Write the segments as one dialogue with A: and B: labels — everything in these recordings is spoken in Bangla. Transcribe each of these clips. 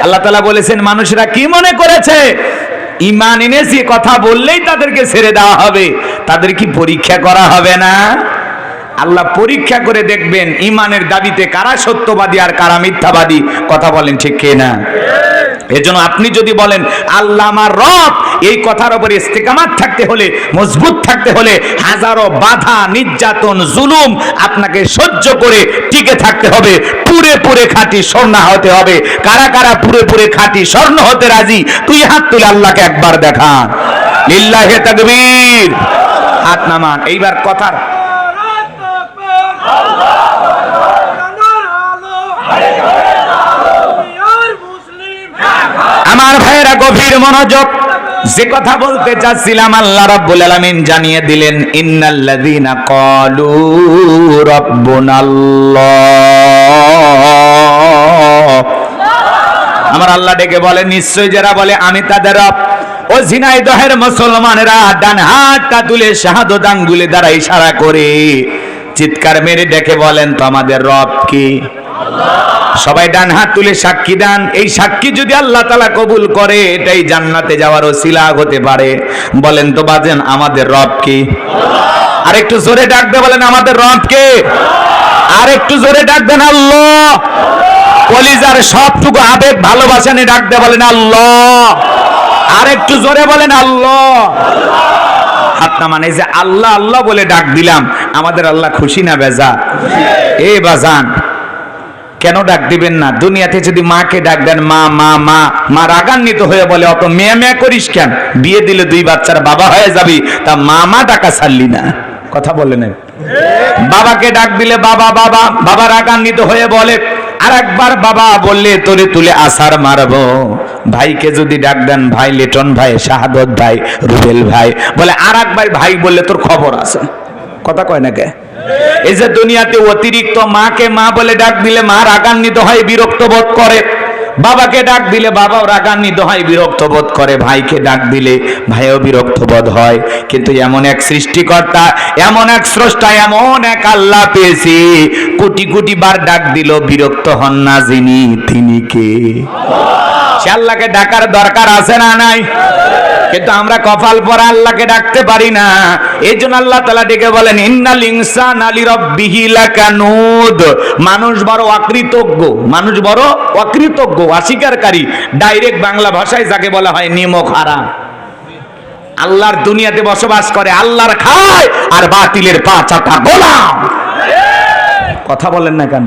A: আল্লাহ তাআলা বলেছেন মানুষরা কি মনে করেছে ঈমান এনেছি কথা বললেই তাদেরকে ছেড়ে দেওয়া হবে, তাদের কি পরীক্ষা করা হবে না? আল্লাহ পরীক্ষা করে দেখবেন ঈমানের দাবিতে কারা সত্যবাদী আর কারা মিথ্যাবাদী। কথা বলেন ঠিক কি না? এজন্য আপনি যদি বলেন আল্লাহ আমার রব, এই কথার উপরে ইস্তেকামাত থাকতে হলে, মজবুত থাকতে হলে হাজারো বাধা, নির্যাতন, জুলুম আপনাকে সহ্য করে টিকে থাকতে হবে। পুরে পুরে খাঁটি স্বর্ণ হতে হবে। কারা কারা পুরে পুরে খাঁটি স্বর্ণ হতে রাজি? তুই হাত তুলে আল্লাহকে একবার দেখান। লিল্লাহি তাকবীর। হাত নামান। এইবার কথার আমার ভাইয়েরা গভীর মনোযোগ। যে কথা বলতে চাচ্ছিলাম আল্লাহ রাব্বুল আলামিন জানিয়ে দিলেন ইন্নাল্লাযীনা ক্বালু রাব্বুনাল্লাহ। আমার আল্লাহ ডেকে বলে নিশ্চয় যারা বলে আমি তাদের রব। ও ঝিনাইদহের মুসলমানেরা ডান হাতটা তুলে শাহাদাত আঙ্গুলে দ্বারা ইশারা করে চিৎকার মেরে ডেকে বলেন তো আমাদের রব কি? সবাই ডান হাত তুলে সাক্ষী দেন। এই সাক্ষী যদি আল্লাহ তাআলা কবুল করে এটাই জান্নাতে যাওয়ার ওসিলা হতে পারে। বলেন তো বাজেন আমাদের রব কি? আর একটু জোরে ডাকবে বলেন আমাদের রব কে? আর একটু জোরে ডাকবেন আল্লাহ। কলিজার সবটুকু আবেগ ভালোবাসা নিয়ে ডাকতে বলেন আল্লাহ। আর একটু জোরে বলেন আল্লাহ। হাত নামান। এই যে আল্লাহ আল্লাহ বলে ডাক দিলাম, আমাদের আল্লাহ খুশি না বেজা? এ বাজান কেন ডাক দিবেন না? দুনিয়াতে যদি মাকে ডাক দেন মা মা মা, মা রাগান্বিত হয়ে বলে অত মেয়ে মেয়ে করিস কেন? বিয়ে দিলে দুই বাচ্চার বাবা হয়ে যাবি, তা মা মা ডাকা ছাড়লি না। কথা বলেন। বাবাকে ডাক দিলে বাবা বাবা, বাবা রাগান্বিত হয়ে বলে আর একবার বাবা বললে তোরে তুলে আসার মারবো। ভাইকে যদি ডাক দেন ভাই লিটন ভাই, শাহাদত ভাই, রুবেল ভাই, বলে আর একবার ভাই বললে তোর খবর আছে। কথা কয় না কে? এই যে দুনিয়াতে অতিরিক্ত মাকে মা বলে ডাক দিলে মা রাগান্বিত হয়, বিরক্ত বোধ করে। বাবাকে ডাক দিলে বাবাও রাগান্বিত হয়, বিরক্ত বোধ করে। ভাইকে ডাক দিলে ভাইও বিরক্ত বোধ হয়। কিন্তু এমন এক সৃষ্টিকর্তা, এমন এক স্রষ্টা, এমন এক আল্লাহ পেয়েছি, কোটি কোটি বার ডাক দিল বিরক্ত হন না যিনি, তিনি কে? সে আল্লাহকে ডাকার দরকার আছে না নাই? কিন্তু আমরা কপাল পরা আল্লাহকে ডাকতে পারি না। এই জন্য আল্লাহ তাআলা ডেকে বলেন ইন্নাল ইনসানা লিরাব্বিহি লাকানুদ। মানুষ বড় অকৃতজ্ঞ, মানুষ বড় অকৃতজ্ঞ, অস্বীকারী। ডাইরেক্ট বাংলা ভাষায় যাকে বলা হয় নিমক হারাম। আল্লাহর দুনিয়াতে বসবাস করে, আল্লাহর খায় আর বাতিলের পা চাটা গোলাম। কথা বলেন না কেন?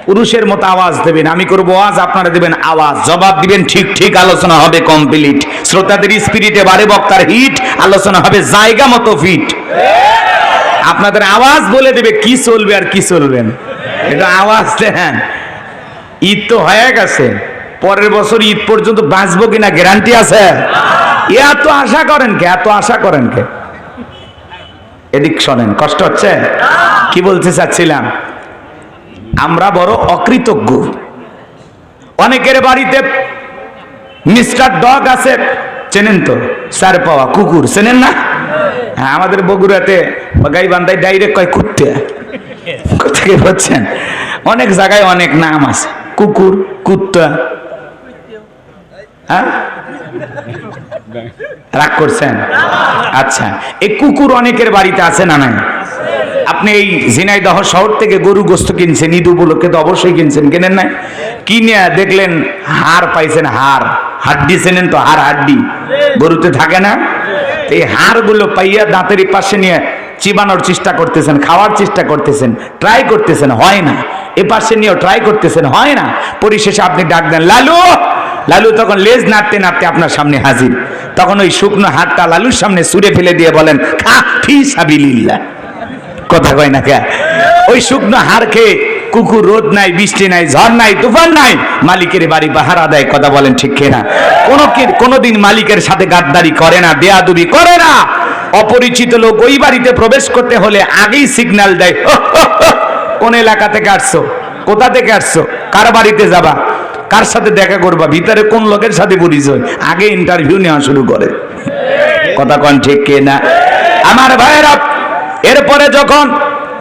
A: পুরুষের মতো আওয়াজ দেবেন, আমি করবো আওয়াজ, আপনারা দেবেন আওয়াজ, জবাব দিবেন ঠিক ঠিক, আলোচনা হবে কমপ্লিট। শ্রোতাদের স্পিরিটে বাড়ে, বক্তার হিট, আলোচনা হবে জায়গা মতো ফিট। আপনাদের আওয়াজ বলে দেবে কি চলবে আর কি চলবে না। এটা আওয়াজ দেন। ঈদ তো হয়ে গেছে, পরের বছর ঈদ পর্যন্ত বাঁচবো কিনা গ্যারান্টি আছে? এত আশা করেন কে? এত আশা করেন কে? এদিক শোনেন, কষ্ট হচ্ছে? কি বলতে চাচ্ছিলাম, আমরা বড় অকৃতজ্ঞ। অনেকের বাড়িতে মিস্টার ডগ আছে, চেনেন তো? চার পাওয়া কুকুর, চেনেন না? হ্যাঁ, আমাদের বগুড়াতে গাইবান্ধায় ডাইরেক্ট কয় কুত্তে। কোথায় বলছেন? অনেক জায়গায় অনেক নাম আছে, কুকুর, কুত্তা। হ্যাঁ, রাগ করছেন? আচ্ছা, এই কুকুর অনেকের বাড়িতে আছে না নাই? আপনি এই ঝিনাইদহ শহর থেকে গরু গোস্ত কিনছেন, ঈদ উপলক্ষে তো অবশ্যই কিনছেন, কেনেন নাই? কিনে দেখলেন হাড় পাইছেন, হাড়, হাড্ডি চেনেন তো? হাড়, হাড্ডি গরুতে থাকে না? এই হাড়গুলো পাইয়া দাঁতের পাশে নিয়ে চিবানোর চেষ্টা করতেছেন, খাওয়ার চেষ্টা করতেছেন, ট্রাই করতেছেন, হয় না। এ পাশে নিয়েও ট্রাই করতেছেন, হয় না। পরিশেষে আপনি ডাক দেন লালু। লালু তখন লেজ নাড়তে নাড়তে আপনার সামনে হাজির। তখন ওই শুকনো হাড়টা লালুর সামনে ছুঁড়ে ফেলে দিয়ে বলেন খা ফি সাবিলিল্লাহ। কথা কয় না কে? ওই শুকনো হাড় খেয়ে কুকুর, রোদ নাই, বৃষ্টি নাই, ঝড় নাই, তুফান নাই, মালিকের বাড়ি পাহারা দেয়। কথা বলেন ঠিক কিনা? কোনোদিন মালিকের সাথে গাদ্দারি করে না, বেয়াদবি করে না। অপরিচিত লোক ওই বাড়িতে প্রবেশ করতে হলে আগেই সিগন্যাল দেয়, কোন এলাকা থেকে আসছো, কোথা থেকে আসছো, কার বাড়িতে যাবা, কার সাথে দেখা করবা, ভিতরে কোন লোকের সাথে পরিচয়, আগে ইন্টারভিউ নেওয়া শুরু করে। কথা কন ঠিক কিনা? আমার ভাইয়েরা, এরপরে যখন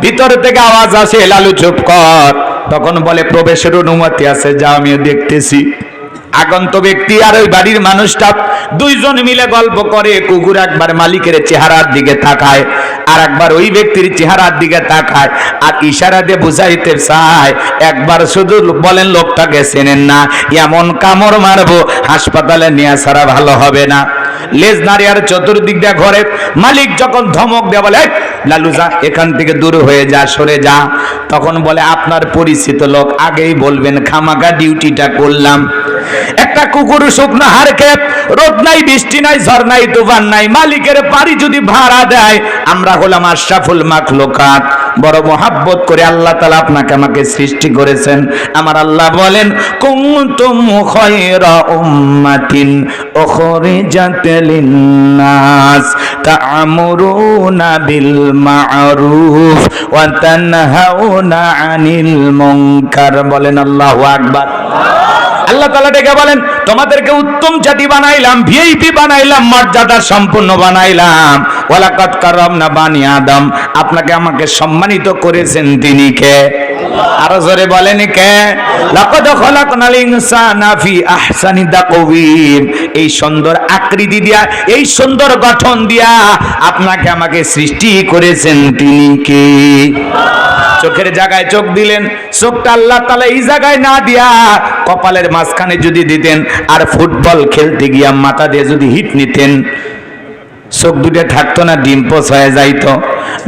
A: ভিতর থেকে আওয়াজ আসে লালু চুপ কর, তখন বলে প্রবেশের অনুমতি আছে, যা আমিও দেখতেছি। আগন্ত ব্যক্তি আর ওই বাড়ির মানুষটা দুইজন মিলে গল্প করে। কুকুর একবার মালিকের চেহারার দিকে তাকায়, আর একবার ওই ব্যক্তির চেহারার দিকে তাকায়, আর ইশারা দিয়ে বুঝাইতে চায়। একবার শুধু বলেন লোকটাকে চেনেন না, এমন কামড় মারবো হাসপাতালে নিয়ে ছাড়া ভালো হবে না। লেজ নাড়ি আর চতুর্দিক দিয়ে ঘরে। মালিক যখন ধমক দেয় বলে, লালু যা এখান থেকে দূর হয়ে যা, সরে যা। তখন বলে আপনার পরিচিত লোক, আগেই বলবেন, খামাকা ডিউটিটা করলাম। একটা কুকুর শুকনো হাড়কে, রোদ নাই, বৃষ্টি নাই, ঝড় নাই, তুফান নাই, মালিকের বাড়ি যদি ভাড়া দেয়, আমরা হলাম আশরাফুল মাখলুকাত। বড় মহাব্বত করে আল্লাহ তাআলা আপনাকে আমাকে সৃষ্টি করেছেন। আমার আল্লাহ বলেন, কুনতুম খায়রা উম্মাতিন উখরিজাত লিন-নাস তা'মুরুনা বিল মা'রুফ ওয়া তানহাউনা আনিল মুনকার। বলেন আল্লাহু আকবার। আল্লাহ তাআলা ডেকে বলেন, তোমাদেরকে উত্তম জাতি বানাইলাম, ভিআইপি বানাইলাম, মর্যাদা সম্পন্ন বানাইলাম। ওয়ালাকাদ কারামনা বানি আদম। আপনাকে আমাকে সম্মানিত করেছেন তিনি কে? আরো জোরে বলেন কে? লাকাদ খালাকনাল ইনসানা ফি আহসানি তাকওয়িম। এই সুন্দর আকৃতি দিয়া, এই সুন্দর গঠন দিয়া আপনাকে আমাকে সৃষ্টি করেছেন তিনি কে? চোখের জায়গায় চোখ দিলেন, চোখটা আল্লাহ তাআলা এই জায়গায় না দিয়া কপালের মাঝখানে যদি দিতেন, আর ফুটবল খেলতে গিয়া মাথা দিয়ে যদি হিট নিতেন, চোখ দুটো থাকতো না, ডিম্পোস হয়ে যাইতো।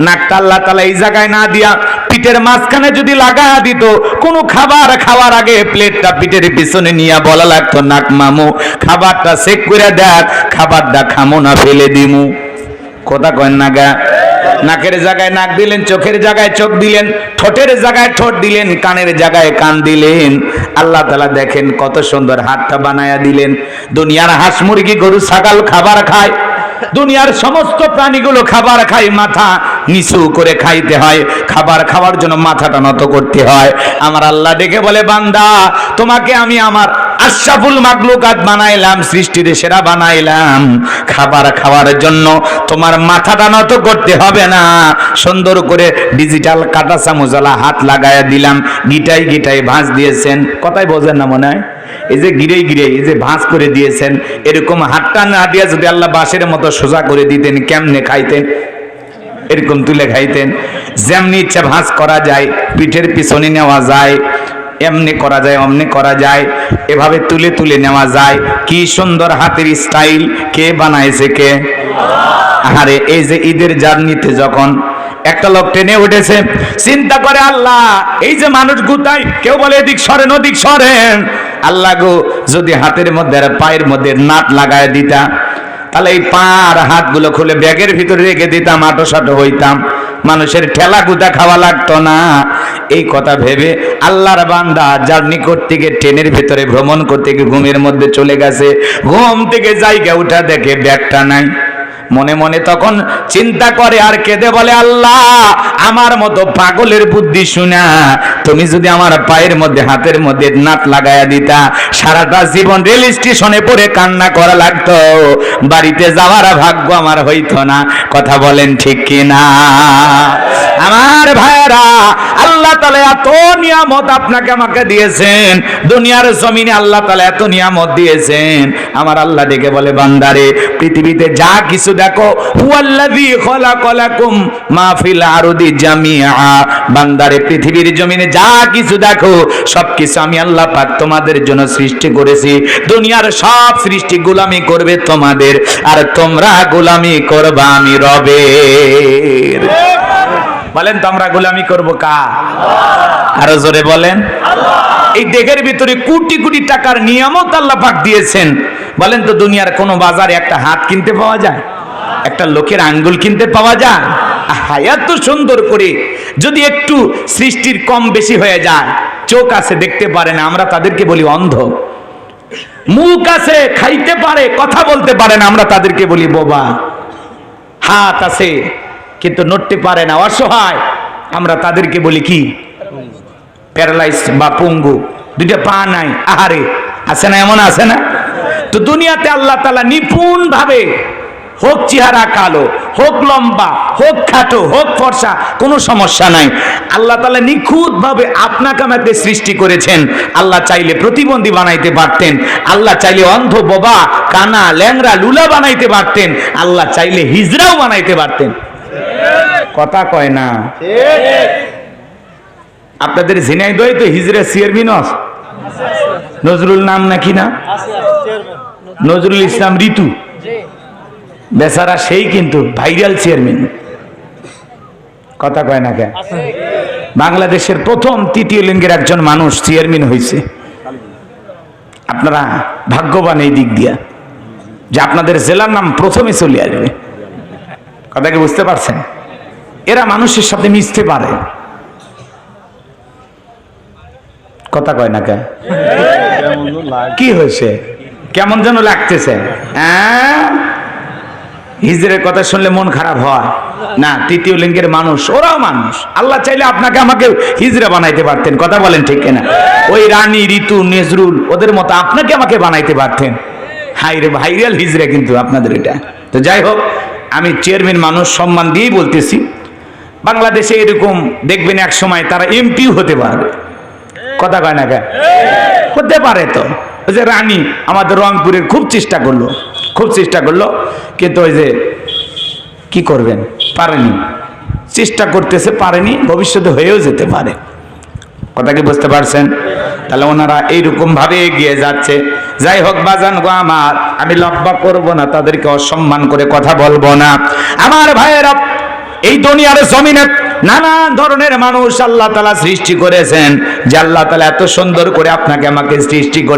A: নাকটা আল্লাহ তাআলা এই জায়গায় না দিয়া পিঠের মাঝখানে যদি লাগা দিত, কোনো খাবার খাওয়ার আগে প্লেটটা পিঠের পিছনে নিয়ে বলা লাগতো, নাক মামু খাবারটা চেক করে দেখ, খাবারটা খামো না ফেলে দিমু। কথা কয় না গা? নাকের জায়গায় নাক দিলেন, চোখের জায়গায় চোখ দিলেন, ঠোঁটের জায়গায় ঠোঁট দিলেন, কানের জায়গায় কান দিলেন। আল্লাহ তাআলা দেখেন কত সুন্দর হাতটা বানায়া দিলেন। দুনিয়ার হাঁস মুরগি গরু ছাগল খাবার খায়, দুনিয়ার সমস্ত প্রাণীগুলো খাবার খায়, মাথা নিচু করে খাইতে হয়, খাবার খাওয়ার জন্য মাথাটা নত করতে হয়। আমার আল্লাহ ডেকে বলে, বান্দা তোমাকে আমি আমার আশরাফুল মাখলুকাত বানাইলাম, সৃষ্টির সেরা বানাইলাম। খাবার খাওয়ার জন্য তোমার মাথাটা নত করতে হবে না, সুন্দর করে ডিজিটাল কাঁটা চামচওয়ালা হাত লাগায়া দিলাম, গিটাই গিটাই ভাঁজ দিয়েছেন। কথাই বোঝেন না মনে হয়? এই যে গিরে গিরে এই যে ভাঁজ করে দিয়েছেন, এরকম হাতটা না দিয়া যদি আল্লাহ বাঁশের মতো সোজা করে দিতেন, কেমনে খাইতেন? এরকম তুলে খাইতেন। যেমনি ইচ্ছা ভাঁজ করা যায়, পিঠের পিছনে নেওয়া যায়, এমনি করা যায়, অমনি করা যায়, এভাবে তুলে তুলে নেওয়া যায়। কি সুন্দর হাতের স্টাইল! কে বানাইছে? কে? আরে এই যে ঈদের জার্নিতে যখন একটা লোক ট্রেনে উঠেছে, চিন্তা করে, আল্লাহ এই যে মানুষ গুতাই, কেউ বলে এদিক সরেন ওদিক সরেন, আল্লাহ গো যদি হাতের মধ্যে আর পায়ের মধ্যে নাট লাগায় দিতা, তাহলে এই পা আর হাতগুলো খুলে ব্যাগের ভিতরে রেখে দিতাম, আটো সাটো হইতাম, মানুষের ঠেলা গুতা খাওয়া লাগতো না। এই কথা ভেবে আল্লাহর বান্দা জার্নি করতে গিয়ে, ট্রেনের ভিতরে ভ্রমণ করতে গিয়ে ঘুমের মধ্যে চলে গেছে। ঘুম থেকে জায়গা উঠা দেখে ব্যাগটা নাই। মনে মনে তখন চিন্তা করে আর কেঁদে বলে, আল্লাহ আমার মতো পাগলের বুদ্ধি শুনা তুমি যদি আমার পায়ের মধ্যে হাতের মধ্যে নাট লাগায়া দিতা, সারাটা জীবন রেল স্টেশনে পড়ে কান্না করা লাগতো, বাড়িতে যাওয়ার ভাগ্য আমার হইতো না। কথা বলেন ঠিক কিনা? আমার ভাইরা, আল্লাহ তাআলা এত নিয়ামত আপনাকে আমাকে দিয়েছেন, দুনিয়ার জমিনে আল্লাহ তাআলা এত নিয়ামত দিয়েছেন। আমার আল্লাহ ডেকে বলে, বান্দারে পৃথিবীতে যা কিছু দেখো, হুয়াল্লাযী খালাকালাকুম মা ফিল আরদি জামিআ। বান্দারে পৃথিবীর জমিনে যা কিছু দেখো, সবকিছু আমি আল্লাহ পাক তোমাদের জন্য সৃষ্টি করেছি। দুনিয়ার সব সৃষ্টি গোলামি করবে তোমাদের, আর তোমরা গোলামি করবা আমি রবের। বলেন তো আমরা গোলামি করবো কার? আরো জোরে বলেন। এই দেহের ভিতরে কোটি কোটি টাকার নিয়ামত আল্লাহ পাক দিয়েছেন। বলেন তো দুনিয়ার কোন বাজারে একটা হাত কিনতে পাওয়া যায়? একটা লোকের আঙ্গুল কিনতে পাওয়া যায়? এত সুন্দর করে যদি একটু সৃষ্টির কম বেশি হয়ে যায়, চোখ আছে দেখতে পারে না, আমরা তাদেরকে বলি অন্ধ। মুখ আছে খাইতে পারে, কথা বলতে পারে না, আমরা তাদেরকে বলি বোবা। হাত আছে কিন্তু নড়তে পারে না, অসহায়, আমরা তাদেরকে বলি কি? প্যারালাইজ বা পঙ্গু। দুইটা পা নাই, আহারে, আছে না? এমন আছে না? তো দুনিয়াতে আল্লাহ তাআলা নিপুণ ভাবে হোক চেহারা কালো, হোক লম্বা, হোক খাটো, হোক ফর্সা, কোনো সমস্যা নাই। আল্লাহ তাআলা নিখুঁতভাবে আপনাকে আমাকে সৃষ্টি করেছেন। আল্লাহ চাইলে প্রতিবন্ধী বানাইতে পারতেন, আল্লাহ চাইলে অন্ধ, বোবা, কানা, ল্যাংড়া, লুলা বানাইতে পারতেন, আল্লাহ চাইলে হিজড়াও বানাইতে পারতেন। কথা কয় না। আপনাদের ঝিনাইদহে তো হিজড়া চেয়ারম্যান আছে, নজরুল নাম নাকি না, নজরুল ইসলাম ঋতু, বেচারা সেই কিন্তু ভাইরাল চেয়ারম্যান। কথা কয় না কেন? বাংলাদেশের প্রথম তৃতীয় লিঙ্গের একজন মানুষ চেয়ারম্যান হয়েছে। আপনারা ভাগ্যবান এই দিক দিয়া যে আপনাদের জেলার নাম প্রথমে চলে আসবে। কথা কি বুঝতে পারছেন? এরা মানুষের সাথে মিশতে পারে। কথা কয় না কেন? কি হয়েছে? কেমন যেন লাগতেছে? হ্যাঁ, হিজড়ের কথা শুনলে মন খারাপ হয় না? তৃতীয় লিঙ্গের মানুষ, ওরাও মানুষ। আল্লাহ চাইলে আপনাকে আমাকে হিজড়া বানাইতে পারতেন। কথা বলেন ঠিক কিনা? ওই রানী, ঋতু, নজরুল ওদের মতো আপনাকে আমাকে বানাইতে পারতেন। হাই রে, ভাইরাল হিজড়া কিন্তু আপনাদের এটা। তো যাই হোক, আমি চেয়ারম্যান মানুষ, সম্মান দিয়েই বলতেছি। বাংলাদেশে এরকম দেখবেন এক সময় তারা এমপিও হতে পারবে। কথা কয় না কেন? হতে পারে তো। ওই যে রানী আমাদের রংপুরের খুব চেষ্টা করলো, কিন্তু ওই যে কি করবেন, পারেনি। চেষ্টা করতেছে, পারেনি, ভবিষ্যতে হয়েও যেতে পারে। কথা কি বুঝতে পারছেন? তাহলে ওনারা এইরকম ভাবে এগিয়ে যাচ্ছে। যাই হোক বাজান গো আমার, আমি লম্বা করব না, তাদেরকে অসম্মান করে কথা বলবো না। আমার ভাইয়েরা, এই দুনিয়ার জমিনে নানা ধরনের মানুষ আল্লাহ তাআলা সৃষ্টি করেছেন। যে আল্লাহ তাআলা এত সুন্দর করে আপনাকে আমাকে সৃষ্টি করে